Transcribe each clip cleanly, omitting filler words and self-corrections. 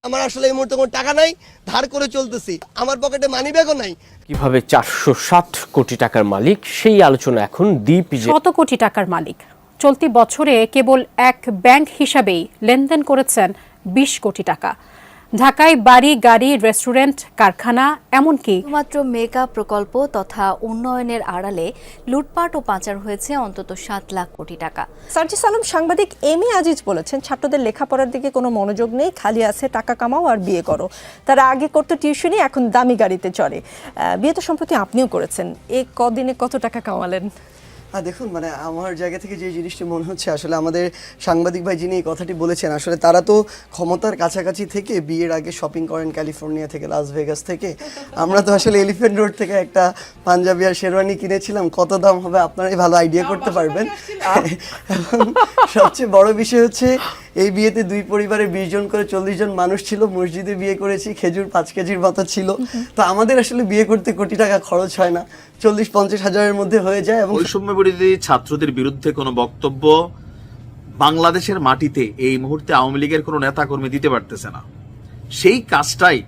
আমার আসলে এই মুহূর্তে কোনো টাকা নাই, ধার করে চলতেছি, আমার পকেটে মানি ব্যাগও নাই। কিভাবে 460 কোটি টাকার মালিক সেই আলোচনা এখন ডিপিজে। শত কোটি টাকার মালিক চলতি বছরে কেবল এক ব্যাংক হিসাবেই লেনদেন করেছেন 20 কোটি টাকা। ঢাকায় বাড়ি, গাড়ি, রেস্টুরেন্ট, কারখানা, এমনকি শুধুমাত্র মেগা প্রকল্প তথা উন্নয়নের আড়ালে লুটপাট ও পাচার হয়েছে অন্তত 7 লাখ কোটি টাকা। সার্জিস আলম সাংবাদিক এম এ আজিজ বলেছেন, ছাত্রদের লেখাপড়ার দিকে কোনো মনোযোগ নেই, খালি আছে টাকা কামাও আর বিয়ে করো। তারা আগে করতো টিউশনি, এখন দামি গাড়িতে চড়ে। বিয়ে তো সম্প্রতি আপনিও করেছেন, এই কদিনে কত টাকা কামালেন? দেখুন, মানে আমার জায়গা থেকে যে জিনিসটি মনে হচ্ছে, আসলে আমাদের সাংবাদিক ভাই যিনি এই কথাটি বলেছেন, আসলে তারা তো ক্ষমতার কাছাকাছি থেকে বিয়ের আগে শপিং করেন ক্যালিফোর্নিয়া থেকে, লাস ভেগাস থেকে। আমরা তো আসলে এলিফ্যান্ট রোড থেকে একটা পাঞ্জাবি আর শেরওয়ানি কিনেছিলাম, কত দাম হবে আপনারাই ভালো আইডিয়া করতে পারবেন। এবং সবচেয়ে বড় বিষয় হচ্ছে এই বিয়েতে দুই পরিবারে 20 জন করে 40 জন মানুষ ছিল। মসজিদে বিয়ে করেছি, খেজুর 5 কেজির মতো ছিল। তো আমাদের আসলে বিয়ে করতে কোটি টাকা খরচ হয় না, 40-50 হাজারের মধ্যে হয়ে যায়। এবং বৈষম্য বিরোধী ছাত্রদের বিরুদ্ধে কোনো বক্তব্য বাংলাদেশের মাটিতে এই মুহূর্তে আওয়ামী লীগের কোনো নেতা কর্মী দিতে পারতেছে না। সেই কাজটাই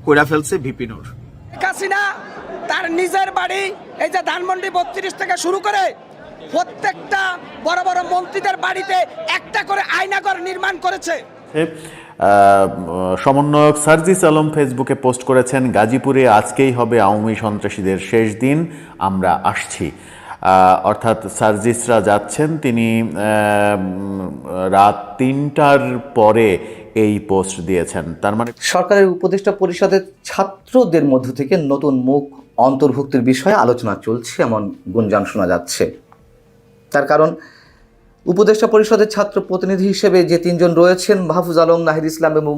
কইরা ফেলছে ভিপি নূর। হাসিনা তার নিজের বাড়ি এই যে ধানমন্ডি 32 থেকে শুরু করে প্রত্যেকটা বড় বড় মন্ত্রীদের বাড়িতে একটা করে আয়নাঘর নির্মাণ করেছে। সমন্বয়ক সার্জিস আলম ফেসবুকে পোস্ট করেছেন, গাজীপুরে আজকেই হবে আওয়ামী সন্ত্রাসীদের শেষ দিন, আমরা আসছি। অর্থাৎ সার্জিসরা যাচ্ছেন, তিনি রাত 3টার পরে এই পোস্ট দিয়েছেন। তার মানে সরকারের উপদেষ্টা পরিষদের ছাত্রদের মধ্য থেকে নতুন মুখ অন্তর্ভুক্তির বিষয়ে আলোচনা চলছে এমন গুঞ্জন শোনা যাচ্ছে। তার কারণ উপদেষ্টা পরিষদের ছাত্র প্রতিনিধি হিসেবে যে 3 জন রয়েছেন, মাহফুজ আলম, নাহিদ ইসলাম এবং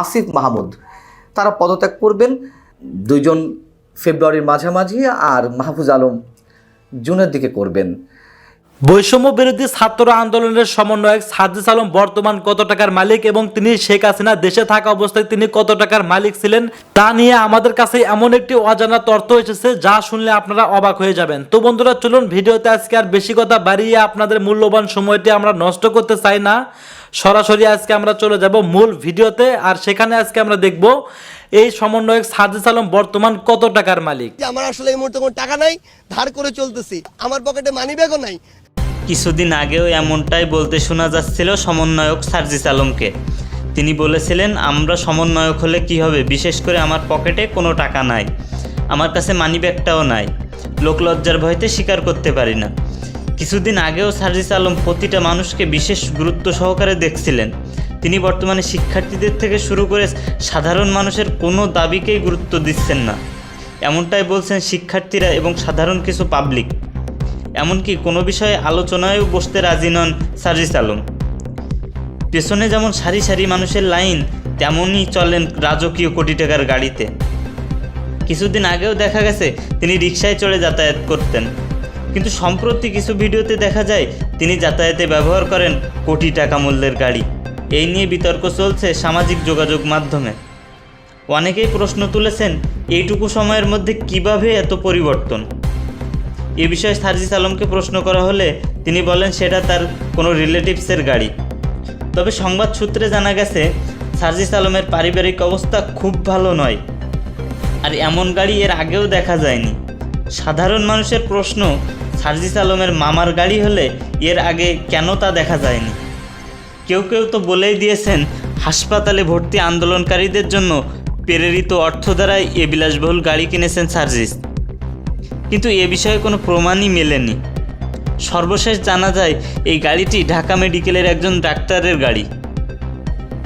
আসিফ মাহমুদ, তারা পদত্যাগ করবেন। 2 জন ফেব্রুয়ারির মাঝামাঝি আর মাহফুজ আলম জুনের দিকে করবেন। বৈষম্য বিরোধী ছাত্র আন্দোলনের সমন্বয়ক সার্জিস আলম বর্তমান কত টাকার মালিক এবং তিনি শেখ হাসিনা দেশে থাকা অবস্থায় তিনি কত টাকার মালিক ছিলেন তা নিয়ে আমাদের কাছে এমন একটি অজানা তথ্য এসেছে যা শুনলে আপনারা অবাক হয়ে যাবেন। তো বন্ধুরা, চলুন ভিডিওতে আজকে আর বেশি কথা বাড়িয়ে আপনাদের মূল্যবান সময়টি আমরা নষ্ট করতে চাই না, সরাসরি আজকে আমরা চলে যাব মূল ভিডিওতে। আর সেখানে আজকে আমরা দেখব এই সমন্বয়ক সার্জিস আলম বর্তমান কত টাকার মালিক। আমার আসলে এই মুহূর্তে কোনো টাকা নাই, ধার করে চলতেছি, আমার পকেটে মানি ব্যাগও নাই। কিছুদিন আগেও এমনটাই বলতে শোনা যাচ্ছিল সমন্বয়ক সার্জিস আলমকে। তিনি বলেছিলেন, আমরা সমন্বয়ক হলে কি হবে, বিশেষ করে আমার পকেটে কোনো টাকা নাই, আমার কাছে মানি ব্যাগটাও নাই, লোকলজ্জার ভয়তে স্বীকার করতে পারি না। কিছুদিন আগেও সার্জিস আলম প্রতিটা মানুষকে বিশেষ গুরুত্ব সহকারে দেখছিলেন। তিনি বর্তমানে শিক্ষার্থীদের থেকে শুরু করে সাধারণ মানুষের কোনো দাবিকেই গুরুত্ব দিচ্ছেন না, এমনটাই বলছেন শিক্ষার্থীরা এবং সাধারণ কিছু পাবলিক। এমনকি কোনো বিষয়ে আলোচনায়ও বসতে রাজি নন সার্জিস আলম। পেছনে যেমন সারি সারি মানুষের লাইন, তেমনই চলেন রাজকীয় কোটি টাকার গাড়িতে। কিছুদিন আগেও দেখা গেছে তিনি রিকশায় চড়ে যাতায়াত করতেন, কিন্তু সম্প্রতি কিছু ভিডিওতে দেখা যায় তিনি যাতায়াতে ব্যবহার করেন কোটি টাকা মূল্যের গাড়ি। এই নিয়ে বিতর্ক চলছে সামাজিক যোগাযোগ মাধ্যমে। অনেকেই প্রশ্ন তুলেছেন, এইটুকু সময়ের মধ্যে কিভাবে এত পরিবর্তন। এ বিষয়ে সার্জিস আলমকে প্রশ্ন করা হলে তিনি বলেন সেটা তার কোনো রিলেটিভসের গাড়ি। তবে সংবাদ সূত্রে জানা গেছে সার্জিস আলমের পারিবারিক অবস্থা খুব ভালো নয়, আর এমন গাড়ি এর আগেও দেখা যায়নি। সাধারণ মানুষের প্রশ্ন, সার্জিস আলমের মামার গাড়ি হলে এর আগে কেন তা দেখা যায়নি। কেউ কেউ তো বলেই দিয়েছেন হাসপাতালে ভর্তি আন্দোলনকারীদের জন্য প্রেরিত অর্থ দ্বারাই এ বিলাসবহুল গাড়ি কিনেছেন সার্জিস, কিন্তু এ বিষয়ে কোনো প্রমাণই মেলেনি। সর্বশেষ জানা যায় এই গাড়িটি ঢাকা মেডিকেলের একজন ডাক্তারের গাড়ি।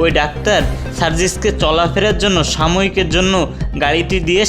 ওই ডাক্তার সার্জিসকে চলাফেরার জন্য সাময়িকের জন্য গাড়িটি দিয়ে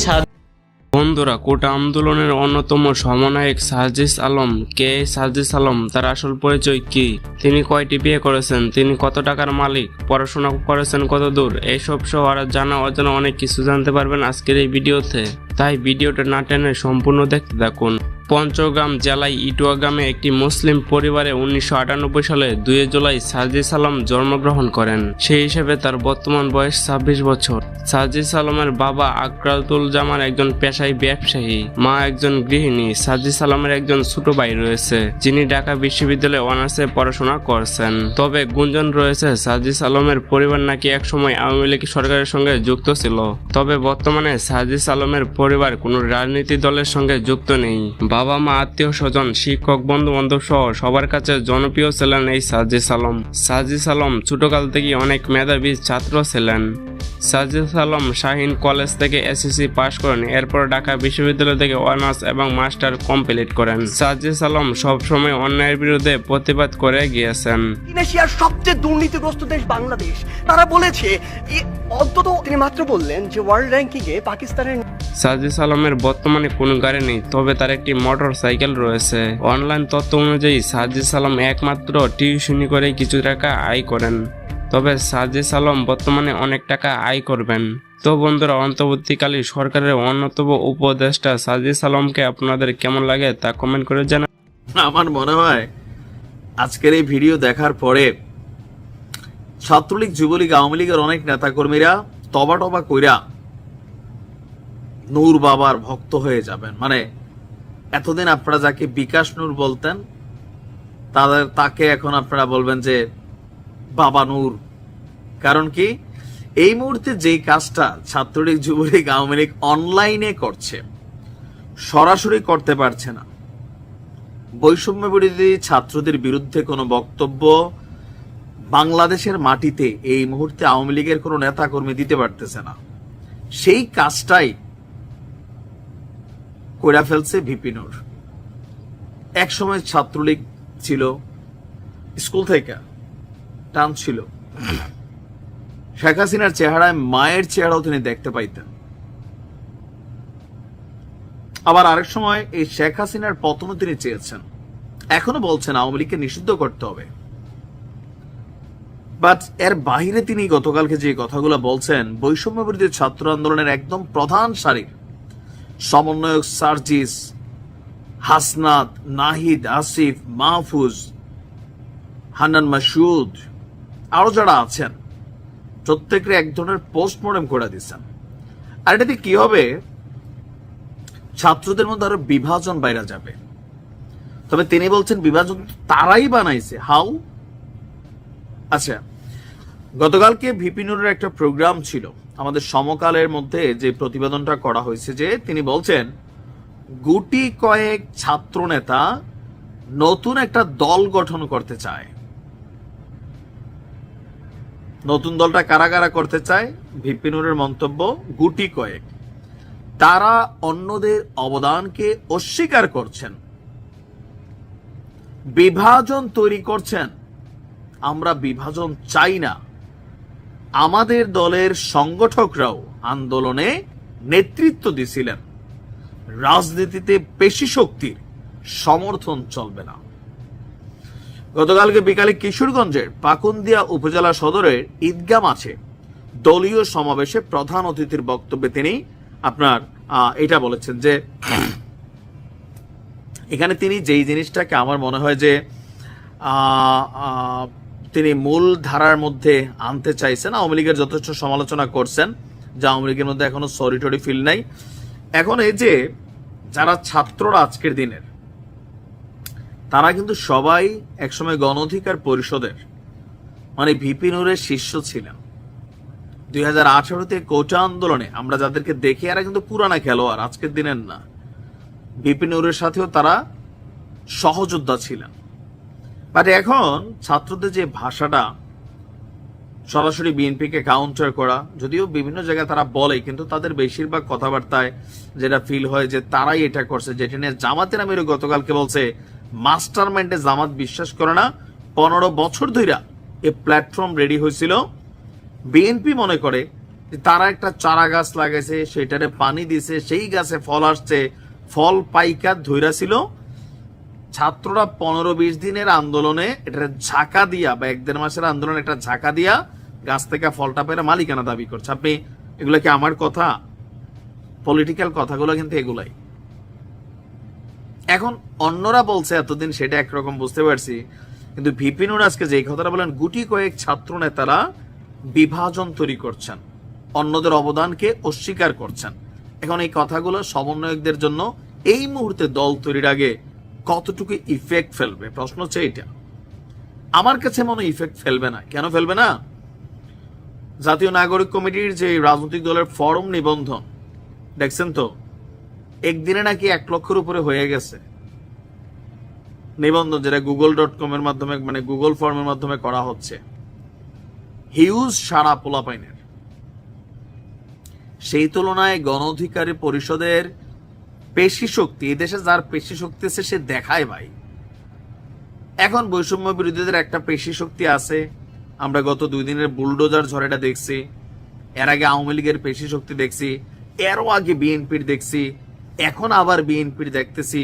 বন্ধুরা, কোটা আন্দোলনের অন্যতম সমন্বয়ক সার্জিস আলম কে? সার্জিস আলম, তার আসল পরিচয় কি, তিনি কয়টি বিয়ে করেছেন, তিনি কত টাকার মালিক, পড়াশোনা করেছেন কত দূর, এইসব সহ আর জানা অজানা অনেক কিছু জানতে পারবেন আজকের এই ভিডিওতে। তাই ভিডিওটা না টেনে সম্পূর্ণ দেখতে থাকুন। পঞ্চগ্রাম জেলায় ইটুয়া গ্রামে একটি মুসলিম পরিবারে 1998 সালে 2 জুলাই সার্জিস আলম জন্মগ্রহণ করেন। সেই হিসেবে তার বর্তমান বয়স 26 বছর। সার্জিস আলমের বাবা আকরাতুল জামান একজন পেশায় ব্যবসায়ী, মা একজন গৃহিণী। সার্জিস আলমের একজন ছোট ভাই রয়েছে, যিনি ঢাকা বিশ্ববিদ্যালয়ে অনার্সে পড়াশোনা করছেন। তবে গুঞ্জন রয়েছে সার্জিস আলমের পরিবার নাকি একসময় আওয়ামী লীগ সরকারের সঙ্গে যুক্ত ছিল। তবে বর্তমানে সার্জিস আলমের পরিবার কোনো রাজনীতি দলের সঙ্গে যুক্ত নেই। বাবা মা, আত্মীয় স্বজন, শিক্ষক, বন্ধু বান্ধব সহ সবার কাছে জনপ্রিয় ছিলেন এই সার্জিস আলম। সার্জিস আলম ছোটকাল থেকে অনেক মেধাবী ছাত্র ছিলেন। সার্জিস আলম শাহীন কলেজ থেকে এসএসসি পাশ করেন, এরপর ঢাকা বিশ্ববিদ্যালয় থেকে অনার্স এবং মাস্টার কমপ্লিট করেন। সার্জিস আলম সবসময় অন্যায়ের বিরুদ্ধে প্রতিবাদ করে গিয়েছেন। এশিয়ার সবচেয়ে দুর্নীতিগ্রস্ত দেশ বাংলাদেশ, তারা বলেছে অন্তত তিনি মাত্র বললেন যে ওয়ার্ল্ড র্যাঙ্কিংয়ে পাকিস্তানের। সার্জিস আলমের বর্তমানে কোনো গাড়ি নেই, তবে তার একটি মোটর সাইকেল রয়েছে। অনলাইন তথ্য অনুযায়ী সার্জিস আলম একমাত্র টিউশনি করে কিছু টাকা আয় করেন। তবে সার্জিস আলম বর্তমানে অনেক টাকা আয় করবেন। তো বন্ধুরা, অন্তর্বর্তীকালীন সরকারের অন্যতম উপদেষ্টা সার্জিস আলমকে আপনাদের কেমন লাগে তা কমেন্ট করে জানান। আমার মনে হয় আজকের এই ভিডিও দেখার পরে ছাত্রলীগ, যুবলীগ, আওয়ামী লীগের অনেক নেতাকর্মীরা তবা টবা কইরা নূর বাবার ভক্ত হয়ে যাবেন। মানে এতদিন আপনারা যাকে বিকাশ নূর বলতেন, তাকে এখন আপনারা বলবেন যে বাবা নূর। কারণ কি, এই মুহূর্তে যেই কাজটা ছাত্রলীগ, যুবলীগ, আওয়ামী লীগ অনলাইনে করছে, সরাসরি করতে পারছে না। বৈষম্য বিরোধী ছাত্রদের বিরুদ্ধে কোনো বক্তব্য বাংলাদেশের মাটিতে এই মুহূর্তে আওয়ামী লীগের কোনো নেতা কর্মী দিতে পারতেছে না। সেই কাজটাই কইরা ফেলছে ভিপি নূর। একসময় ছাত্রলীগ ছিল, স্কুল থেকে টান ছিল, শেখ হাসিনার চেহারায় মায়ের চেহারাও তিনি দেখতে পাইতেন। আবার আরেক সময় এই শেখ হাসিনার পতনও তিনি চেয়েছেন। এখনো বলছেন আওয়ামী লীগকে নিষিদ্ধ করতে হবে। বাট এর বাইরে তিনি গতকালকে যে কথাগুলো বলছেন, বৈষম্য বিরোধী ছাত্র আন্দোলনের একদম প্রধান সারির সমন্বয়ক সার্জিস, হাসনাত, নাহিদ, আসিফ, মাহফুজ, হান্নান মাসুদ, আরো যারা আছেন, প্রত্যেকের এক ধরনের পোস্টমর্টম করে দিচ্ছেন। আর এটাতে কি হবে, ছাত্রদের মধ্যে আরো বিভাজন বাইরে যাবে। তবে তিনি বলছেন বিভাজন তারাই বানাইছে। হাউ? আচ্ছা, গতকালকে ভিপি নূরের একটা প্রোগ্রাম ছিল, আমাদের সমকালের মধ্যে যে প্রতিবেদনটা করা হয়েছে, যে তিনি বলছেন গুটি কয়েক ছাত্র নেতা নতুন একটা দল গঠন করতে চায়। নতুন দলটা কারা কারা করতে চায়? ভিপি নূরের মন্তব্য, গুটি কয়েক। তারা অন্যদের অবদানকে অস্বীকার করছেন, বিভাজন তৈরি করছেন। আমরা বিভাজন চাই না। আমাদের দলের সংগঠকরাও আন্দোলনে নেতৃত্ব দিছিলেন। রাজনীতিতে পেশি শক্তির সমর্থন চলবে না। গতকালকে বিকালে কিশোরগঞ্জের পাকুন্দিয়া উপজেলা সদরের ঈদগাহ মাঠে দলীয় সমাবেশে প্রধান অতিথির বক্তব্যে তিনি এটা বলেছেন যে এখানে তিনি যেই জিনিসটাকে আমার মনে হয় যে তিনি মূল ধারার মধ্যে আনতে চাইছেন। আওয়ামী লীগের যথেষ্ট সমালোচনা করছেন যে আওয়ামী লীগের মধ্যে এখনো সরিটরি ফিল নাই। এখন এই যে যারা ছাত্ররা আজকের দিনের, তারা কিন্তু সবাই একসময় গণ অধিকার পরিষদের মানে ভিপি নূরের শিষ্য ছিলেন। 2018-তে কোটা আন্দোলনে আমরা যাদেরকে দেখি, এরা কিন্তু পুরানা খেলোয়াড়, আজকের দিনের না। ভিপি নূরের সাথেও তারা সহযোদ্ধা ছিলেন। বাট এখন ছাত্রদের যে ভাষাটা, সরাসরি বিএনপিকে কাউন্টার করা, যদিও বিভিন্ন জায়গায় তারা বলে, কিন্তু তাদের বেশিরভাগ কথাবার্তায় যেটা ফিল হয় যে তারাই এটা করছে। যেটা নিয়ে জামাতের আমিরও গতকালকে বলছে মাস্টার মাইন্ডে জামাত বিশ্বাস করে না। 15 বছর ধরে এই প্ল্যাটফর্ম রেডি হয়েছিল। বিএনপি মনে করে যে তারা একটা চারা গাছ লাগাইছে, সেটারে পানি দিছে, সেই গাছে ফল আসছে, ফল পাইকার ধইরা ছিল। ছাত্ররা 15-20 দিনের আন্দোলনে এটা ঝাঁকা দিয়া, বা 1-1.5 মাসের আন্দোলনে একটা ঝাঁকা দিয়া গাছ থেকে ফলটা পেরে মালিকানা দাবি করছে। আপনি এগুলো কি আমার কথা? পলিটিক্যাল কথাগুলো কিন্তু এগুলাই। এখন অন্যরা বলছে এতদিন সেটা একরকম বুঝতে পারছি, কিন্তু ভিপি নুর আজকে যেই কথাটা বলেন, গুটি কয়েক ছাত্র নেতারা বিভাজন তৈরি করছেন, অন্যদের অবদানকে অস্বীকার করছেন। এখন এই কথাগুলো সমন্বয়কদের জন্য এই মুহূর্তে দল তৈরির আগে কতটুকু ইফেক্ট ফেলবে, প্রশ্ন হচ্ছে এইটা। আমার কাছে মনে ইফেক্ট ফেলবে না। কেন ফেলবে না? জাতীয় নাগরিক কমিটির যে রাজনৈতিক দলের ফরম নিবন্ধন দেখছেন তো, একদিনে নাকি 1 লক্ষের উপরে হয়ে গেছে নিবন্ধন, যেটা google.com এর মাধ্যমে, মানে গুগল ফর্মের মাধ্যমে করা হচ্ছে। হিউজ সারা পোলাপাইনের। সেই তুলনায় গণ অধিকার পরিষদের পেশি শক্তি, এদেশে যার পেশি শক্তি আছে সে দেখায় ভাই। এখন বৈষম্য বিরোধীদের একটা পেশি শক্তি আছে। আমরা গত 2 দিনের বুলডোজার ঝড়েটা দেখছি, এর আগে আওয়ামী লীগের পেশি শক্তি দেখছি, এরও আগে বিএনপির দেখছি, এখন আবার বিএনপির দেখতেছি,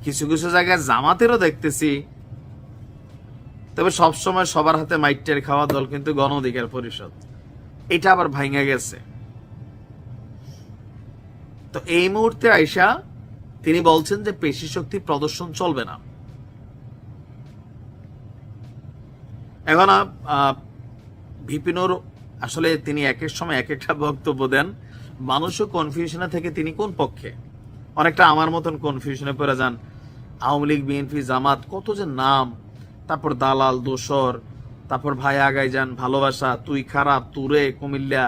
কিছু কিছু জায়গায় জামাতেরও দেখতেছি। তবে সবসময় সবার হাতে মাইটের খাওয়া দল কিন্তু গণ অধিকার পরিষদ, এটা আবার ভাঙা গেছে। তো এই মুহূর্তে আইসা তিনি বলছেন যে পেশি শক্তি প্রদর্শন চলবে না। এখন ভিপি নুর আসলে তিনি এক এক সময় এক একটা বক্তব্য দেন, মানুষও কনফিউশনে থেকে তিনি কোন পক্ষে, অনেকটা আমার মতন কনফিউশনে পড়ে যান। আওয়ামী লীগ, বিএনপি, জামাত, কত যে নাম, তারপর দালাল, দোসর, তারপর ভাই আগাই যান, ভালোবাসা, তুই খারাপ, তুরে, কুমিল্লা।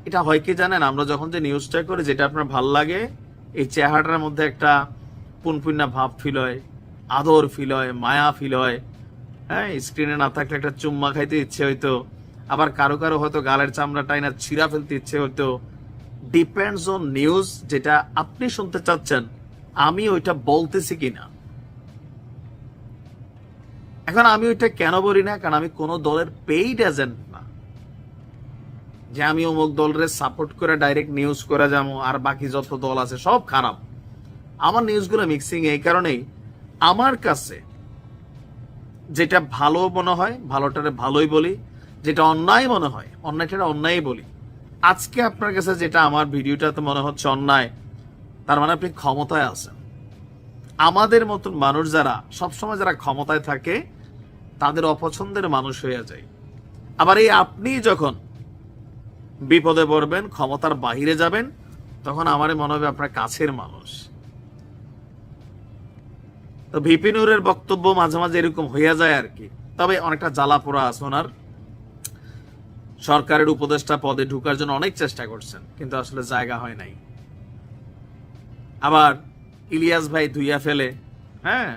এটা হয় কি জানেন, আমরা যখন যে নিউজটা করি, যেটা আপনার ভাল লাগে, এই চেহারাটার মধ্যে একটা পুনপুন্না ভাব ফিল হয়, আদর ফিল হয়, মায়া ফিল হয়। হ্যাঁ, স্ক্রিনে না থাকলে একটা চুম্মা খাইতে ইচ্ছে হইতো, আবার কারো কারো হয়তো গালের চামড়া টাইনা ছিঁড়া ফেলতে ইচ্ছে হইতো। ডিপেন্ডস অন নিউজ, যেটা আপনি শুনতে চাচ্ছেন আমি ওইটা বলতেছি কিনা। এখন আমি ওইটা কেন বলি না, কারণ আমি কোনো দলের পেইড এজেন্ট না যে আমি অমুক দলের সাপোর্ট করে ডাইরেক্ট নিউজ করে যাবো আর বাকি যত দল আছে সব খারাপ। আমার নিউজগুলো মিক্সিং এই কারণেই, আমার কাছে যেটা ভালো মনে হয় ভালোটারে ভালোই বলি, যেটা অন্যায় মনে হয় অন্যায়টা অন্যায় বলি। আজকে আপনার কাছে যেটা আমার ভিডিওটাতে মনে হচ্ছে অন্যায়, তার মানে আপনি ক্ষমতায় আছেন। আমাদের মতন মানুষ যারা সবসময় যারা ক্ষমতায় থাকে তাদের অপছন্দের মানুষ হয়ে যায়। আবার এই আপনি যখন বিপদে পড়বেন, ক্ষমতার বাহিরে যাবেন, তখন আমারই মনে হবে আপনার কাছের মানুষ। তো ভিপি নুরের বক্তব্য মাঝে মাঝে এরকম হইয়া যায় আর কি। তবে অনেকটা জ্বালা পোড়া আছে ওনার। সরকারের উপদেষ্টা পদে ঢুকার জন্য অনেক চেষ্টা করছেন, কিন্তু আসলে জায়গা হয় নাই। আবার ইলিয়াস ভাই ধুইয়া ফেলে, হ্যাঁ,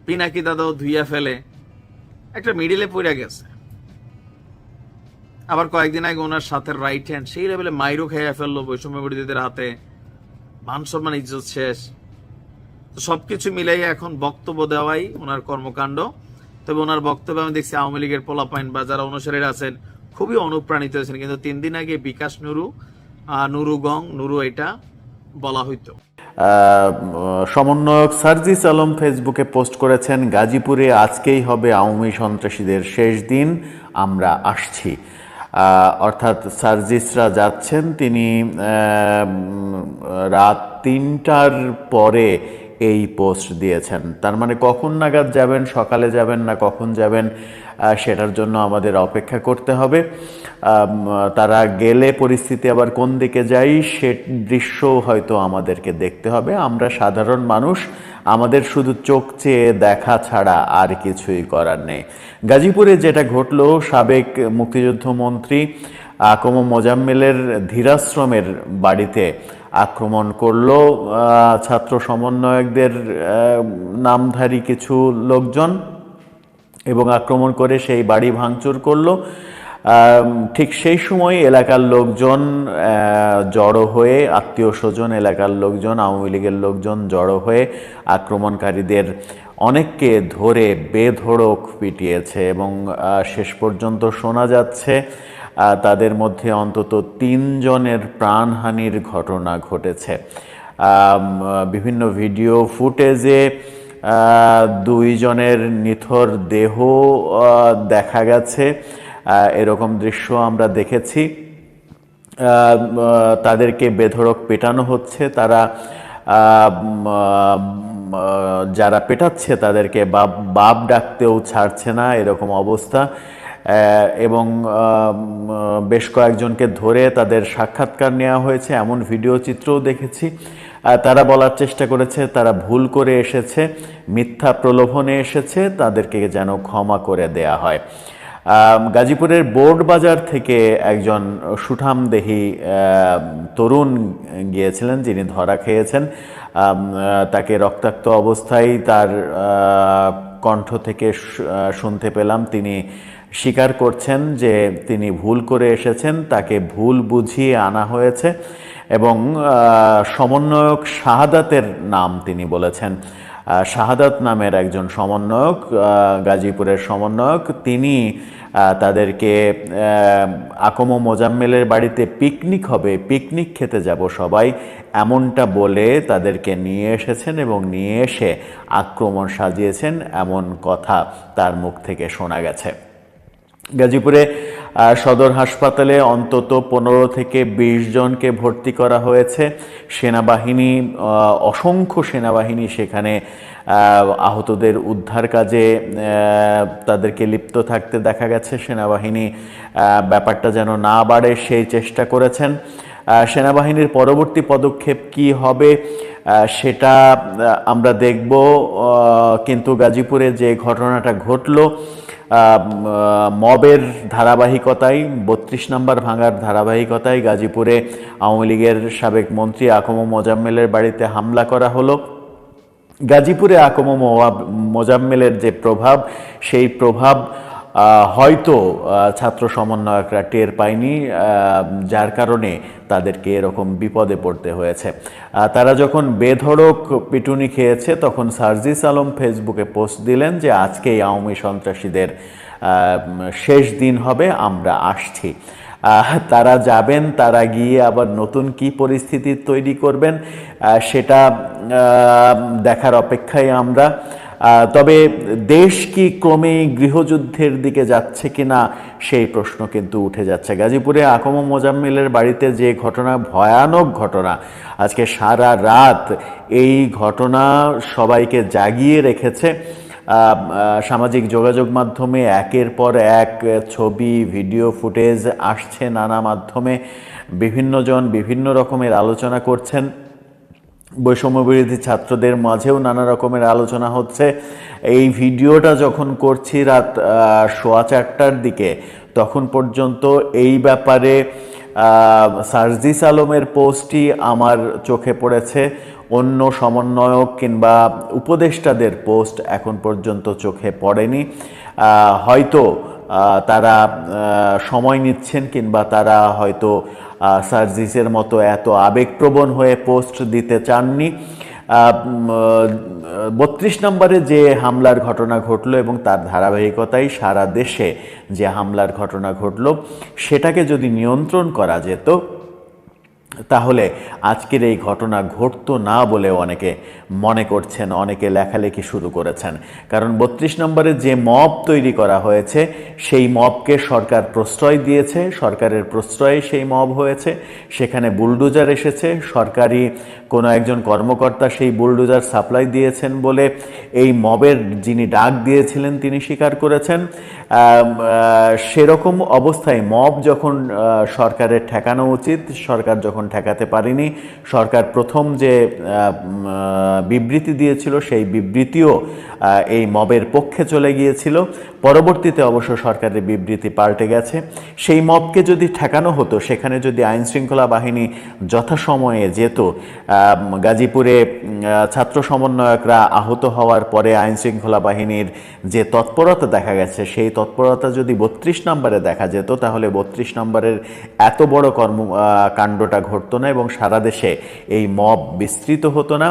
পিনাকি দাদাও ধুইয়া ফেলে, একটা মিডিলে পড়ে গেছে। আবার কয়েকদিন আগে ওনার সাথে রাইট হ্যান্ড সেই লেভেলে মাইরও খাইয়া ফেললো বৈষম্য বিরোধীদের হাতে, মান সম্মান ইজ্জত শেষ। তো সবকিছু মিলাই এখন বক্তব্য দেওয়াই ওনার কর্মকাণ্ড। তবে ওনার বক্তব্য আমি দেখছি আওয়ামী লীগের পোলাপাইন বা যারা অনুসারীরা আছেন খুবই অনুপ্রাণিত হয়েছেন। কিন্তু 3 দিন আগে বিকাশ নুরু এটা বলা হইতো। সমন্বয়ক সার্জিস আলম ফেসবুকে পোস্ট করেছেন, গাজীপুরে আজকেই হবে আওয়ামী সন্ত্রাসীদের শেষ দিন, আমরা আসছি। অর্থাৎ সার্জিসরা যাচ্ছেন, তিনি রাত 3টার পরে এই পোস্ট দিয়েছেন। তার মানে কখন নাগাদ যাবেন, সকালে যাবেন না কখন যাবেন, সেটার জন্য আমাদের অপেক্ষা করতে হবে। তারা গেলে পরিস্থিতি আবার কোন দিকে যায় সে দৃশ্য হয়তো আমাদেরকে দেখতে হবে। আমরা সাধারণ মানুষ, আমাদের শুধু চোখ চেয়ে দেখা ছাড়া আর কিছুই করার নেই। গাজীপুরে যেটা ঘটলো, সাবেক মুক্তিযুদ্ধ মন্ত্রী আকম মোজাম্মেলের ধীরাশ্রমের বাড়িতে আক্রমণ করলো ছাত্র সমন্বয়কদের নামধারী কিছু লোকজন, এবং আক্রমণ করে সেই বাড়ি ভাঙচুর করলো। ঠিক সেই সময় এলাকার লোকজন জড়ো হয়ে, আত্মীয় স্বজন, এলাকার লোকজন, আওয়ামী লীগের লোকজন জড়ো হয়ে আক্রমণকারীদের অনেককে ধরে বেধড়ক পিটিয়েছে এবং শেষ পর্যন্ত শোনা যাচ্ছে তাদের মধ্যে অন্তত 3 জনের প্রাণহানির ঘটনা ঘটেছে। বিভিন্ন ভিডিও ফুটেজে 2 জনের নিথর দেহ দেখা গেছে, এরকম দৃশ্য আমরা দেখেছি। তাদেরকে বেধড়ক পেটানো হচ্ছে, তারা যারা পেটাচ্ছে তাদেরকে বাপ বাপ ডাকতেও ছাড়ছে না, এরকম অবস্থা। এবং বেশ কয়েকজনকে ধরে তাদের সাক্ষাৎকার নেওয়া হয়েছে, এমন ভিডিও চিত্রও দেখেছি। তারা বলার চেষ্টা করেছে তারা ভুল করে এসেছে, মিথ্যা প্রলোভনে এসেছে, তাদেরকে যেন ক্ষমা করে দেয়া হয়। গাজীপুরের বোর্ড বাজার থেকে একজন সুঠামদেহী তরুণ গিয়েছিলেন, যিনি ধরা খেয়েছেন। তাকে রক্তাক্ত অবস্থায় তার কণ্ঠ থেকে শুনতে পেলাম তিনি স্বীকার করছেন যে তিনি ভুল করে এসেছেন, তাকে ভুল বুঝিয়ে আনা হয়েছে এবং সমন্বয়ক শাহাদাতের নাম তিনি বলেছেন। শাহাদাত নামের একজন সমন্বয়ক, গাজীপুরের সমন্বয়ক, তিনি তাদেরকে আকম মোজাম্মেলের বাড়িতে পিকনিক হবে, পিকনিক খেতে যাব সবাই, এমনটা বলে তাদেরকে নিয়ে এসেছেন এবং নিয়ে এসে আক্রমণ সাজিয়েছেন, এমন কথা তার মুখ থেকে শোনা গেছে। গাজীপুরে সদর হাসপাতালে অন্তত 15 থেকে 20 জনকে ভর্তি করা হয়েছে। সেনাবাহিনী, অসংখ্য সেনাবাহিনী সেখানে আহতদের উদ্ধার কাজে তাদেরকে লিপ্ত থাকতে দেখা গেছে। সেনাবাহিনী ব্যাপারটা যেন না বাড়ে সেই চেষ্টা করেছেন। সেনাবাহিনীর পরবর্তী পদক্ষেপ কি হবে সেটা আমরা দেখব, কিন্তু গাজীপুরে যে ঘটনাটা ঘটলো মবের ধারাবাহিকতায়, 32 নম্বর ভাঙার ধারাবাহিকতায় গাজীপুরে আওয়ামী লীগের সাবেক মন্ত্রী আকম মোজাম্মেলের বাড়িতে হামলা করা হলো। গাজীপুরে আকম মোজাম্মেলের যে প্রভাব, সেই প্রভাব হয়তো ছাত্র সমন্বয়করা টের পায়নি, যার কারণে তাদেরকে এরকম বিপদে পড়তে হয়েছে। তারা যখন বেধড়ক পিটুনি খেয়েছে তখন সার্জিস আলম ফেসবুকে পোস্ট দিলেন যে আজকেই আওয়ামী সন্ত্রাসীদের শেষ দিন হবে, আমরা আসছি। তারা যাবেন, তারা গিয়ে আবার নতুন কি পরিস্থিতি তৈরি করবেন সেটা দেখার অপেক্ষায় আমরা। তবে দেশ কি ক্রমেই গৃহযুদ্ধের দিকে যাচ্ছে কিনা সেই প্রশ্ন কিন্তু উঠে যাচ্ছে। গাজীপুরে আকম মোজাম্মেলের বাড়িতে যে ঘটনা, ভয়ানক ঘটনা, আজকে সারা রাত এই ঘটনা সবাইকে জাগিয়ে রেখেছে। সামাজিক যোগাযোগ মাধ্যমে একের পর এক ছবি, ভিডিও ফুটেজ আসছে নানা মাধ্যমে, বিভিন্ন জন বিভিন্ন রকমের আলোচনা করছেন। বৈষম্যবিরোধী ছাত্রদের মাঝেও নানা রকমের আলোচনা হচ্ছে। এই ভিডিওটা যখন করছি রাত 4:15টার দিকে, তখন পর্যন্ত এই ব্যাপারে সার্জিস আলমের পোস্টই আমার চোখে পড়েছে। অন্য সমন্বয়ক কিংবা উপদেষ্টাদের পোস্ট এখন পর্যন্ত চোখে পড়েনি। হয়তো তারা সময় নিচ্ছেন কিংবা তারা হয়তো সার্জিসের মতো এত আবেগপ্রবণ হয়ে পোস্ট দিতে চাননি। 32 নম্বরে যে হামলার ঘটনা ঘটলো এবং তার ধারাবাহিকতায় সারা দেশে যে হামলার ঘটনা ঘটলো, সেটাকে যদি নিয়ন্ত্রণ করা যেত তাহলে আজকের এই ঘটনা ঘটতো না বলে অনেকে মনে করছেন, অনেকে লেখালেখি শুরু করেছেন। কারণ 32 নম্বরে যে মব তৈরি করা হয়েছে সেই মবকে সরকার প্রশ্রয় দিয়েছে, সরকারের প্রশ্রয়ে সেই মব হয়েছে। সেখানে বুলডোজার এসেছে, সরকারি কোনো একজন কর্মকর্তা সেই বুলডোজার সাপ্লাই দিয়েছেন বলে এই মবের যিনি ডাক দিয়েছিলেন তিনি স্বীকার করেছেন। সেরকম অবস্থায় মব যখন সরকারের ঠেকানো উচিত, সরকার যখন ঠেকাতে পারেনি, সরকার প্রথম যে বিবৃতি দিয়েছিল সেই বিবৃতিও এই মবের পক্ষে চলে গিয়েছিল। পরবর্তীতে অবশ্য সরকারের বিবৃতি পাল্টে গেছে। সেই মবকে যদি ঠেকানো হতো, সেখানে যদি আইনশৃঙ্খলা বাহিনী যথাসময়ে যেত, গাজীপুরে ছাত্র সমন্বয়করা আহত হওয়ার পরে আইনশৃঙ্খলা বাহিনীর যে তৎপরতা দেখা গেছে, সেই তৎপরতা যদি 32 নম্বরে দেখা যেত, তাহলে 32 নম্বরের এত বড় কাণ্ডটা ঘটতো না এবং সারা দেশে এই মব বিস্তৃত হতো না।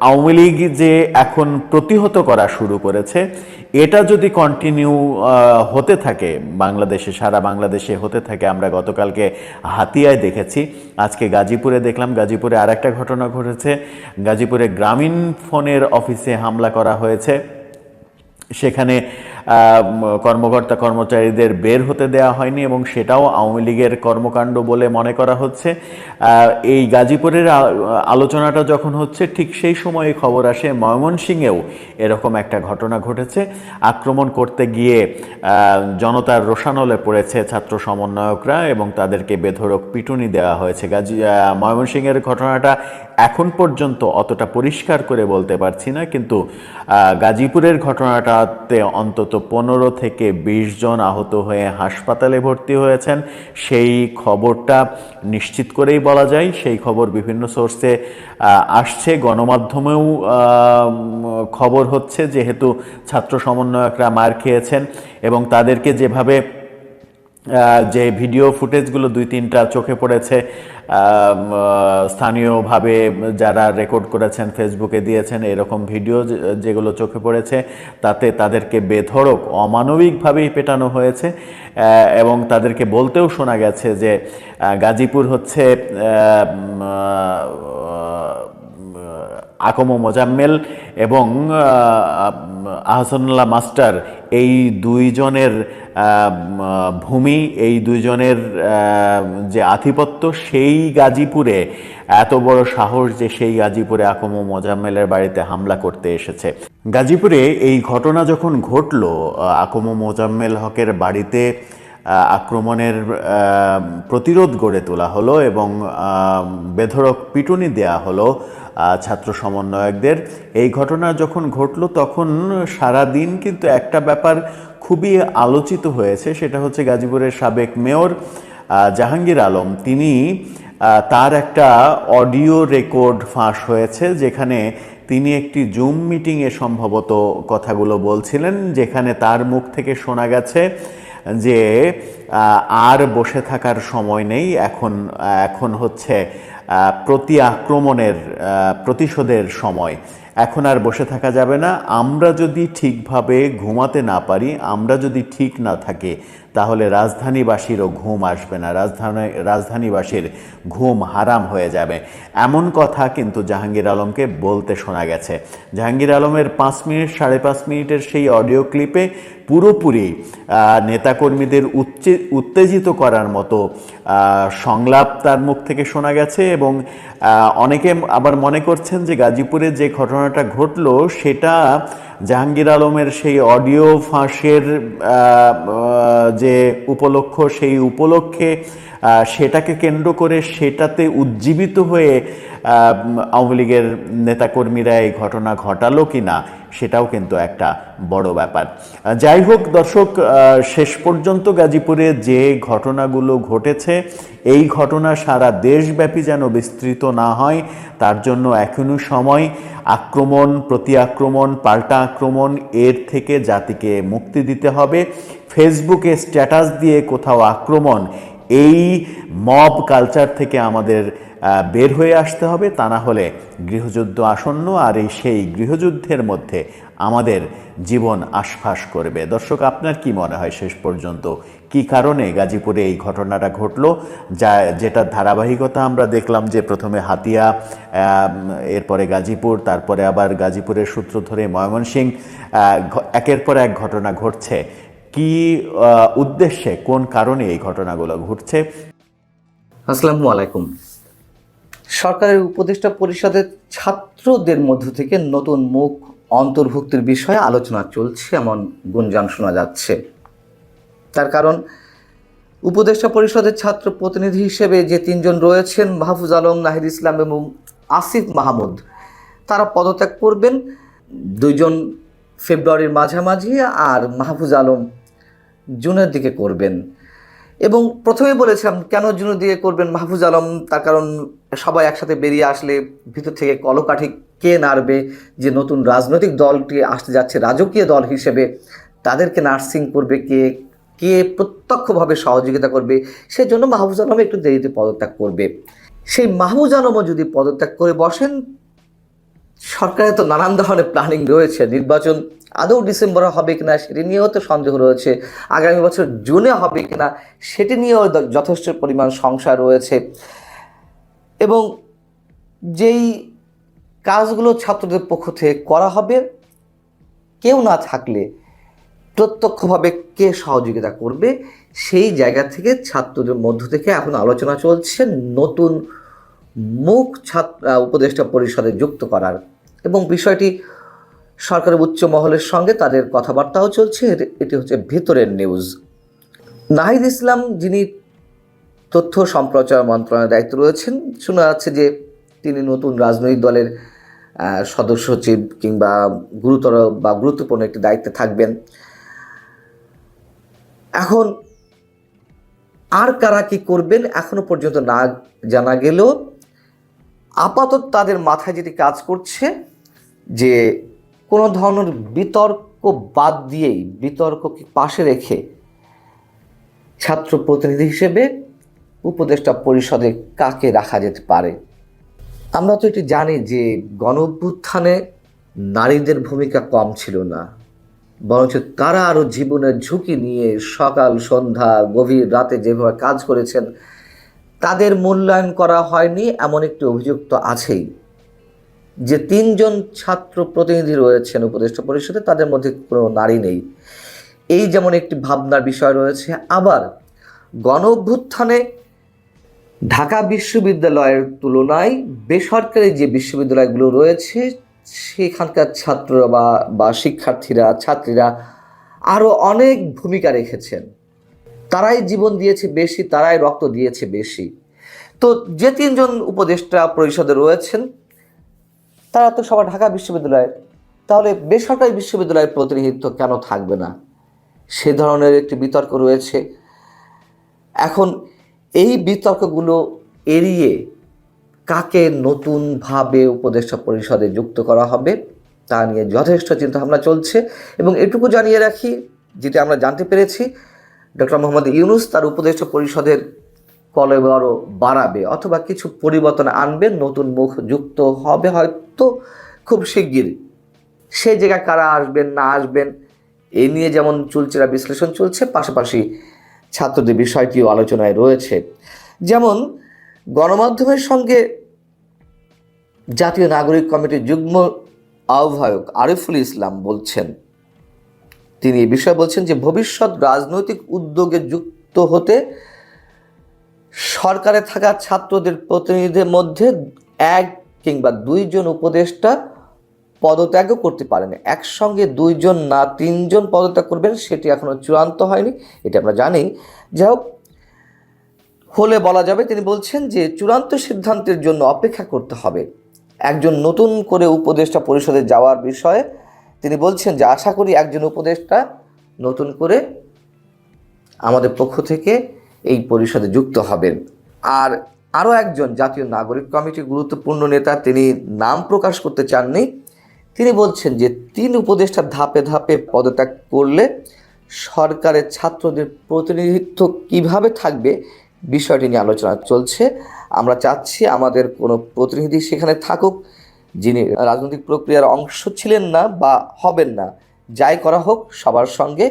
আওয়ামী লীগ যে এখন প্রতিহত করা শুরু করেছে, এটা যদি কন্টিনিউ হতে থাকে বাংলাদেশে, সারা বাংলাদেশে হতে থাকে, আমরা গতকালকে হাতিয়ায় দেখেছি, আজকে গাজীপুরে দেখলাম। গাজীপুরে আরেকটা ঘটনা ঘটেছে, গাজীপুরে গ্রামীণ ফোনের অফিসে হামলা করা হয়েছে। সেখানে কর্মকর্তা কর্মচারীদের বের হতে দেওয়া হয়নি এবং সেটাও আওয়ামী লীগের কর্মকাণ্ড বলে মনে করা হচ্ছে। এই গাজীপুরের আলোচনাটা যখন হচ্ছে ঠিক সেই সময়ে খবর আসে ময়মনসিংহেও এরকম একটা ঘটনা ঘটেছে। আক্রমণ করতে গিয়ে জনতার রোষানলে পড়েছে ছাত্র সমন্বয়করা এবং তাদেরকে বেধড়ক পিটুনি দেওয়া হয়েছে। ময়মনসিংহের ঘটনাটা এখন পর্যন্ত অতটা পরিষ্কার করে বলতে পারছি না, কিন্তু গাজীপুরের ঘটনাটাতে অন্তত 15 থেকে 20 জন আহত হয়ে হাসপাতালে ভর্তি হয়েছেন, সেই খবরটা নিশ্চিত করেই বলা যায়। সেই খবর বিভিন্ন সোর্সে আসছে, গণমাধ্যমেও খবর হচ্ছে, যেহেতু ছাত্র সমন্বয়করা মার খেয়েছেন এবং তাদেরকে যেভাবে যে ভিডিও ফুটেজগুলো 2-3টা চোখে পড়েছে, স্থানীয়ভাবে যারা রেকর্ড করেছেন ফেসবুকে দিয়েছেন, এরকম ভিডিও যেগুলো চোখে পড়েছে তাতে তাদেরকে বেধড়ক অমানবিকভাবেই পেটানো হয়েছে এবং তাদেরকে বলতেও শোনা গেছে যে গাজীপুর হচ্ছে আকম মোজাম্মেল এবং আহসানুল্লাহ মাস্টার, এই দুইজনের ভূমি, এই দুইজনের যে আধিপত্য, সেই গাজীপুরে এত বড় সাহস যে সেই গাজীপুরে আকম মোজাম্মেলের বাড়িতে হামলা করতে এসেছে। গাজীপুরে এই ঘটনা যখন ঘটল, আকম মোজাম্মেল হকের বাড়িতে আক্রমণের প্রতিরোধ গড়ে তোলা হলো এবং বেধড়ক পিটুনি দেয়া হলো ছাত্র সমন্বয়কদের। এই ঘটনা যখন ঘটলো তখন সারা দিন কিন্তু একটা ব্যাপার খুবই আলোচিত হয়েছে, সেটা হচ্ছে গাজীপুরের সাবেক মেয়র জাহাঙ্গীর আলম, তিনি তার একটা অডিও রেকর্ড ফাঁস হয়েছে যেখানে তিনি একটি জুম মিটিংয়ে সম্ভবত কথাগুলো বলছিলেন, যেখানে তার মুখ থেকে শোনা গেছে যে আর বসে থাকার সময় নেই, এখন হচ্ছে প্রতিশোধের সময়, এখন আর বসে থাকা যাবে না। আমরা যদি ঠিকভাবে ঘুমাতে না পারি, আমরা যদি ঠিক না থাকি, তাহলে রাজধানীবাসীরও ঘুম আসবে না, রাজধানীবাসীর ঘুম হারাম হয়ে যাবে। এমন কথা কিন্তু জাহাঙ্গীর আলমকে বলতে শোনা গেছে। জাহাঙ্গীর আলমের 5 মিনিট 5.5 মিনিটের সেই অডিও ক্লিপে পুরোপুরি নেতাকর্মীদের উত্তেজিত করার মতো সংলাপ তার মুখ থেকে শোনা গেছে এবং অনেকে আবার মনে করছেন যে গাজীপুরে যে ঘটনাটা ঘটলো সেটা জাহাঙ্গীর আলমের সেই অডিও ফাঁসের যে উপলক্ষ, সেই উপলক্ষে সেটাকে কেন্দ্র করে সেটাতে উজ্জীবিত হয়ে আওয়ামী লীগের নেতাকর্মীরা এই ঘটনা ঘটালো কিনা, সেটাও কিন্তু একটা বড় ব্যাপার। যাই হোক দর্শক, শেষ পর্যন্ত গাজীপুরে যে ঘটনাগুলো ঘটেছে, এই ঘটনা সারা দেশব্যাপী যেন বিস্তৃত না হয়, তার জন্য এখনো সময়। আক্রমণ, প্রতি আক্রমণ, পাল্টা আক্রমণ, এর থেকে জাতিকে মুক্তি দিতে হবে। ফেসবুকে স্ট্যাটাস দিয়ে কোথাও আক্রমণ, এই মব কালচার থেকে আমাদের বের হয়ে আসতে হবে, তা না হলে গৃহযুদ্ধ আসন্ন, আর সেই গৃহযুদ্ধের মধ্যে আমাদের জীবন আশফাস করবে। দর্শক, আপনার কি মনে হয় শেষ পর্যন্ত কি কারণে গাজীপুরে এই ঘটনাটা ঘটলো, যেটার ধারাবাহিকতা আমরা দেখলাম যে প্রথমে হাতিয়া, এরপরে গাজীপুর, তারপরে আবার গাজীপুরের সূত্র ধরে ময়মনসিংহ, একের পর এক ঘটনা ঘটছে। কি উদ্দেশ্যে, কোন কারণে এই ঘটনাগুলো ঘটছে? আসসালামু আলাইকুম। সরকারের উপদেষ্টা পরিষদের ছাত্রদের মধ্য থেকে নতুন মুখ অন্তর্ভুক্তির বিষয়ে আলোচনা চলছে এমন গুঞ্জন শোনা যাচ্ছে। তার কারণ উপদেষ্টা পরিষদের ছাত্র প্রতিনিধি হিসেবে যে 3 জন রয়েছেন, মাহফুজ আলম, নাহিদ ইসলাম এবং আসিফ মাহমুদ, তারা পদত্যাগ করবেন। 2 জন ফেব্রুয়ারির মাঝামাঝি আর মাহফুজ আলম জুনের দিকে করবেন। এবং প্রথমে বলেছিলাম কেন জুনের দিকে করবেন মাহফুজ আলম, তার কারণ সবাই একসাথে বেরিয়ে আসলে ভিতর থেকে কলকাঠি কে নাড়বে, যে নতুন রাজনৈতিক দলটি আসতে যাচ্ছে রাজকীয় দল হিসেবে, তাদেরকে নার্সিং করবে কে, কে প্রত্যক্ষভাবে সহযোগিতা করবে, সেজন্য মাহফুজ আলম একটু দেরিতে পদত্যাগ করবে। সেই মাহফুজ আলমও যদি পদত্যাগ করে বসেন, সরকারের তো নানান ধরনের প্ল্যানিং রয়েছে। নির্বাচন আদৌ ডিসেম্বরে হবে কিনা সেটি নিয়েও তো সন্দেহ রয়েছে, আগামী বছর জুনে হবে কিনা সেটি নিয়েও যথেষ্ট পরিমাণ সংশয় রয়েছে। এবং যেই কাজগুলো ছাত্রদের পক্ষ থেকে করা হবে, কেউ না থাকলে প্রত্যক্ষভাবে কে সহযোগিতা করবে, সেই জায়গা থেকে ছাত্রদের মধ্য থেকে এখন আলোচনা চলছে নতুন মুখ উপদেষ্টা পরিষদে যুক্ত করার, এবং বিষয়টি সরকারের উচ্চ মহলের সঙ্গে তাদের কথাবার্তাও চলছে। এটি হচ্ছে ভেতরের নিউজ। নাহিদ ইসলাম, যিনি তথ্য সম্প্রচার মন্ত্রণালয়ের দায়িত্ব রয়েছেন, শোনা যাচ্ছে যে তিনি নতুন রাজনৈতিক দলের সদস্য সচিব কিংবা গুরুতর বা গুরুত্বপূর্ণ একটি দায়িত্বে থাকবেন। এখন আর কারা কি করবেন এখনো পর্যন্ত না জানা গেলেও আপাতত তাদের মাথায় যেটি কাজ করছে যে কোনো ধরনের বিতর্ক বাদ দিয়েই, বিতর্ককে পাশে রেখে ছাত্র প্রতিনিধি হিসেবে উপদেষ্টা পরিষদে কাকে রাখা যেতে পারে। আমরা তো এটি জানি যে গণঅভ্যুত্থানে নারীদের ভূমিকা কম ছিল না, বরঞ্চ তারা আরও জীবনের ঝুঁকি নিয়ে সকাল সন্ধ্যা গভীর রাতে যেভাবে কাজ করেছেন তাদের মূল্যায়ন করা হয়নি, এমন একটি অভিযোগ তো আছেই। যে 3 জন ছাত্র প্রতিনিধি রয়েছেন উপদেষ্টা পরিষদে, তাদের মধ্যে কোনো নারী নেই, এই যেমন একটি ভাবনার বিষয় রয়েছে। আবার গণঅভ্যুত্থানে ঢাকা বিশ্ববিদ্যালয়ের তুলনায় বেসরকারি যে বিশ্ববিদ্যালয়গুলো রয়েছে সেখানকার ছাত্ররা বা শিক্ষার্থীরা, ছাত্রীরা আরও অনেক ভূমিকা রেখেছেন। তারাই জীবন দিয়েছে বেশি, তারাই রক্ত দিয়েছে বেশি। তো যে 3 জন উপদেষ্টা পরিষদে রয়েছেন তারা তো সবাই ঢাকা বিশ্ববিদ্যালয়ের, তাহলে বেসরকারি বিশ্ববিদ্যালয়ের প্রতিনিধিত্ব কেন থাকবে না? সে ধরনের একটি বিতর্ক রয়েছে। এখন এই বিতর্কগুলো এড়িয়ে কাকে নতুনভাবে উপদেষ্টা পরিষদে যুক্ত করা হবে তা নিয়ে যথেষ্ট চিন্তাভাবনা চলছে। এবং এটুকু জানিয়ে রাখি, যেটা আমরা জানতে পেরেছি, ডক্টর মোহাম্মদ ইউনূস তার উপদেষ্টা পরিষদের কলেবরও বাড়াবে অথবা কিছু পরিবর্তন আনবে, নতুন মুখ যুক্ত হবে হয়তো খুব শিগগিরই। সেই জায়গায় কারা আসবেন না আসবেন এ নিয়ে যেমন চুলচেরা বিশ্লেষণ চলছে, পাশাপাশি ছাত্রদের বিষয়টিও আলোচনায় রয়েছে। যেমন গণমাধ্যমের সঙ্গে জাতীয় নাগরিক কমিটির যুগ্ম আহ্বায়ক আরিফুল ইসলাম বলছেন, তিনি এই বিষয়ে বলছেন যে ভবিষ্যৎ রাজনৈতিক উদ্যোগে যুক্ত হতে সরকারে থাকা ছাত্রদের প্রতিনিধিদের মধ্যে 1 কিংবা 2 জন উপদেষ্টা পদত্যাগও করতে পারেন। একসঙ্গে 2 জন না 3 জন পদত্যাগ করবেন সেটি এখনো চূড়ান্ত হয়নি, এটা আমরা জানি। যাই হোক, হলে বলা যাবে। তিনি বলছেন যে চূড়ান্ত সিদ্ধান্তের জন্য অপেক্ষা করতে হবে। একজন নতুন করে উপদেষ্টা পরিষদে যাওয়ার বিষয়ে তিনি বলছেন যে আশা করি একজন উপদেষ্টা নতুন করে আমাদের পক্ষ থেকে এই পরিষদে যুক্ত হবেন। আর আরও একজন জাতীয় নাগরিক কমিটির গুরুত্বপূর্ণ নেতা, তিনি নাম প্রকাশ করতে চাননি, তিনি বলছেন যে 3 উপদেষ্টা ধাপে ধাপে পদত্যাগ করলে সরকারের ছাত্রদের প্রতিনিধিত্ব কিভাবে থাকবে বিষয়টি নিয়ে আলোচনা চলছে। আমরা চাচ্ছি আমাদের কোনো প্রতিনিধি সেখানে থাকুক যিনি রাজনৈতিক প্রক্রিয়ার অংশ ছিলেন না বা হবেন না। যাই করা হোক সবার সঙ্গে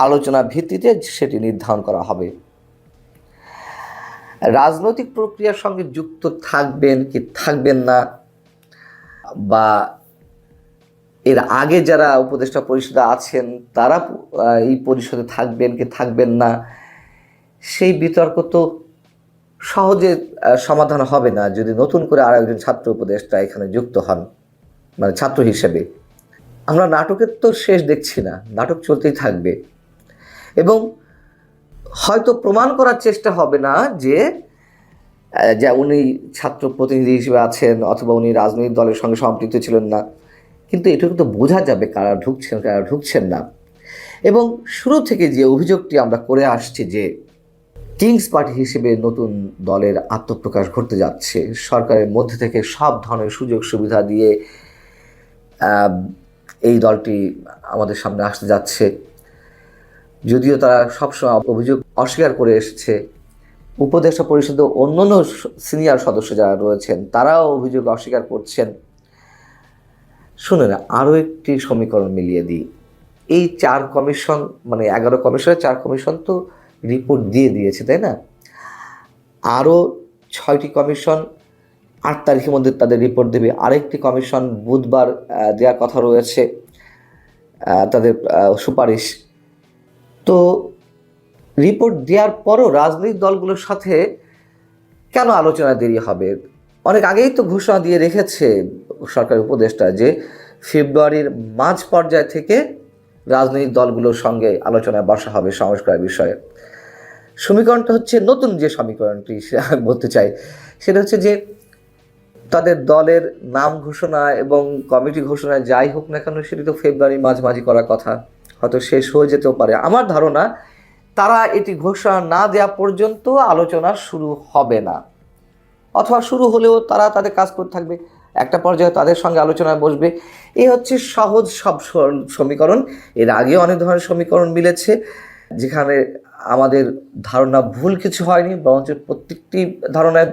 আলোচনা ভিত্তিতে সেটি নির্ধারণ করা হবে। রাজনৈতিক প্রক্রিয়ার সঙ্গে যুক্ত থাকবেন কি থাকবেন না, বা এর আগে যারা উপদেষ্টা পরিষদে আছেন তারা এই পরিষদে থাকবেন কি থাকবেন না, সেই বিতর্ক তো সহজে সমাধান হবে না যদি নতুন করে আর একজন ছাত্র উপদেষ্টা এখানে যুক্ত হন, মানে ছাত্র হিসেবে। আমরা নাটকের তো শেষ দেখছি না, নাটক চলতেই থাকবে। এবং হয়তো প্রমাণ করার চেষ্টা হবে না যে উনি ছাত্র প্রতিনিধি হিসেবে আছেন অথবা উনি রাজনৈতিক দলের সঙ্গে সম্পৃক্ত ছিলেন না, কিন্তু এটুকু তো বোঝা যাবে কারা ঢুকছেন কারা ঢুকছেন না। এবং শুরু থেকে যে অভিযোগটি আমরা করে আসছি যে কিংস পার্টি হিসেবে নতুন দলের আত্মপ্রকাশ ঘটতে যাচ্ছে, সরকারের মধ্যে থেকে সব ধরনের সুযোগ সুবিধা দিয়ে এই দলটি আমাদের সামনে আসতে যাচ্ছে, যদিও তারা সবসময় অভিযোগ অস্বীকার করে এসেছে। উপদেষ্টা পরিষদে অন্যান্য সিনিয়র সদস্য যারা রয়েছেন তারাও অভিযোগ অস্বীকার করছেন। শুনুন, আরও একটি সমীকরণ মিলিয়ে দিই। এই 4 কমিশন, মানে 11 কমিশনের 4 কমিশন তো রিপোর্ট দিয়ে দিয়েছে, তাই না? আরও 6টি কমিশন 8 তারিখের মধ্যে তাদের রিপোর্ট দেবে। আরেকটি কমিশন বুধবার দেওয়ার কথা রয়েছে তাদের সুপারিশ। তো রিপোর্ট দেওয়ার পরও রাজনৈতিক দলগুলোর সাথে কেন আলোচনা দেরি হবে? অনেক আগেই তো ঘোষণা দিয়ে রেখেছে সরকারি উপদেষ্টা যে ফেব্রুয়ারির মাঝ পর্যায় থেকে রাজনৈতিক দলগুলোর সঙ্গে আলোচনায় বসা হবে সংস্কারের বিষয়ে। সমীকরণটা হচ্ছে নতুন যে সমীকরণটি বলতে চাই সেটা হচ্ছে যে তাদের দলের নাম ঘোষণা এবং কমিটি ঘোষণায় যাই হোক না কেন সেটি তো ফেব্রুয়ারি মাঝামাঝি করার কথা, হয়তো শেষ হয়ে যেতেও পারে। আমার ধারণা তারা এটি ঘোষণা না দেওয়া পর্যন্ত আলোচনা শুরু হবে না, অথবা শুরু হলেও তারা তাদের কাজ করতে থাকবে, একটা পর্যায়ে তাদের সঙ্গে আলোচনায় বসবে। এই হচ্ছে সহজ সব সমীকরণ। এর আগেও অনেক ধরনের সমীকরণ মিলেছে যেখানে আমাদের ধারণা ভুল কিছু হয়নি, বরঞ্চ প্রত্যেকটি ধারণায়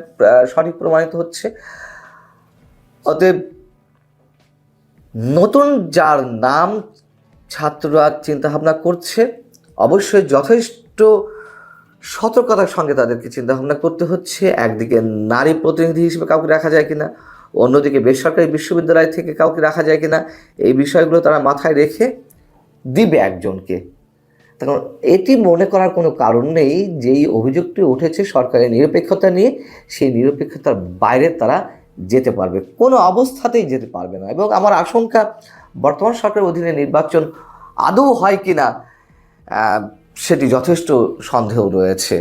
সঠিক প্রমাণিত হচ্ছে। অতএব নতুন যার নাম ছাত্ররা চিন্তাভাবনা করছে, অবশ্যই যথেষ্ট সতর্কতার সঙ্গে তাদেরকে চিন্তাভাবনা করতে হচ্ছে। একদিকে নারী প্রতিনিধি হিসেবে কাউকে রাখা যায় কিনা, অন্যদিকে বেসরকারি বিশ্ববিদ্যালয় থেকে কাউকে রাখা যায় কিনা, এই বিষয়গুলো তারা মাথায় রেখে দিবে একজনকে। তখন এটি মনে করার কোনো কারণ নেই যেই অভিযোগটি উঠেছে সরকারের নিরপেক্ষতা নিয়ে, সেই নিরপেক্ষতার বাইরে তারা যেতে পারবে, কোনো অবস্থাতেই যেতে পারবে না। এবং আমার আশঙ্কা বর্তমান সরকারের অধীনে নির্বাচন আদৌ হয় কিনা সেটি যথেষ্ট সন্দেহ রয়েছে।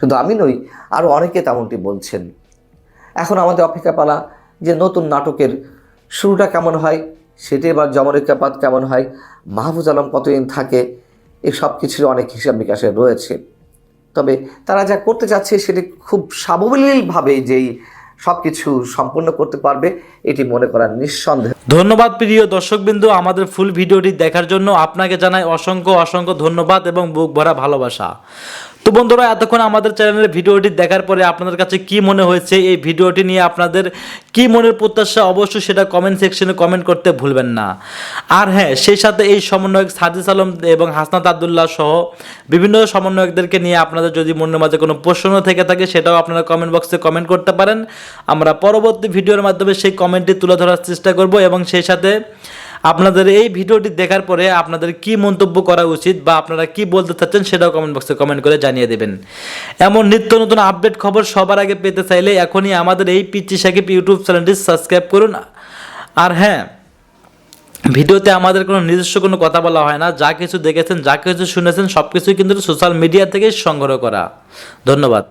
শুধু আমি নই, আরও অনেকে তেমনটি বলছেন। এখন আমাদের অপেক্ষা পালা যে নতুন নাটকের শুরুটা কেমন হয়, সেটি এবার জমরেখাপাত কেমন হয়, মাহফুজ আলম কতদিন থাকে, এই সব কিছুর অনেক হিসাব নিকাশে রয়েছে। তবে তারা যা করতে চাচ্ছে সেটি খুব সাবলীলভাবে যেই সব কিছু সম্পূর্ণ করতে পারবে এটি মনে করা নিঃসন্দেহ। ধন্যবাদ প্রিয় দর্শকবৃন্দ, আমাদের ফুল ভিডিওটি দেখার জন্য আপনাকে জানাই অসংখ্য অসংখ্য ধন্যবাদ এবং বুক ভরা ভালোবাসা। তো বন্ধুরা, এতক্ষণ আমাদের চ্যানেলের ভিডিওটি দেখার পরে আপনাদের কাছে কি মনে হয়েছে, এই ভিডিওটি নিয়ে আপনাদের কি মনের প্রত্যাশা, অবশ্যই সেটা কমেন্ট সেকশনে কমেন্ট করতে ভুলবেন না। আর হ্যাঁ, সেই সাথে এই সমন্বয়ক সার্জিস আলম এবং হাসনাত আব্দুল্লাহ সহ বিভিন্ন সমন্বয়কদেরকে নিয়ে আপনাদের যদি মনের মাঝে কোনো প্রশ্ন থেকে থাকে সেটাও আপনারা কমেন্ট বক্সে কমেন্ট করতে পারেন। আমরা পরবর্তী ভিডিওর মাধ্যমে সেই কমেন্টটি তুলে ধরার চেষ্টা করব এবং সেই সাথে আপনাদের এই ভিডিওটি দেখার পরে আপনাদের কি মন্তব্য করা উচিত বা আপনারা কি বলতে চাচ্ছেন সেটাও কমেন্ট বক্সে কমেন্ট করে জানিয়ে দেবেন। এমন নিত্য নতুন আপডেট খবর সবার আগে পেতে চাইলে এখনই আমাদের এই পিচ্চি সাকিব ইউটিউব চ্যানেলটি সাবস্ক্রাইব করুন। আর হ্যাঁ, ভিডিওতে আমাদের কোনো নিজস্ব কোনো কথা বলা হয় না, যা কিছু দেখেছেন যা কিছু শুনেছেন সব কিছুই কিন্তু সোশ্যাল মিডিয়া থেকে সংগ্রহ করা। ধন্যবাদ।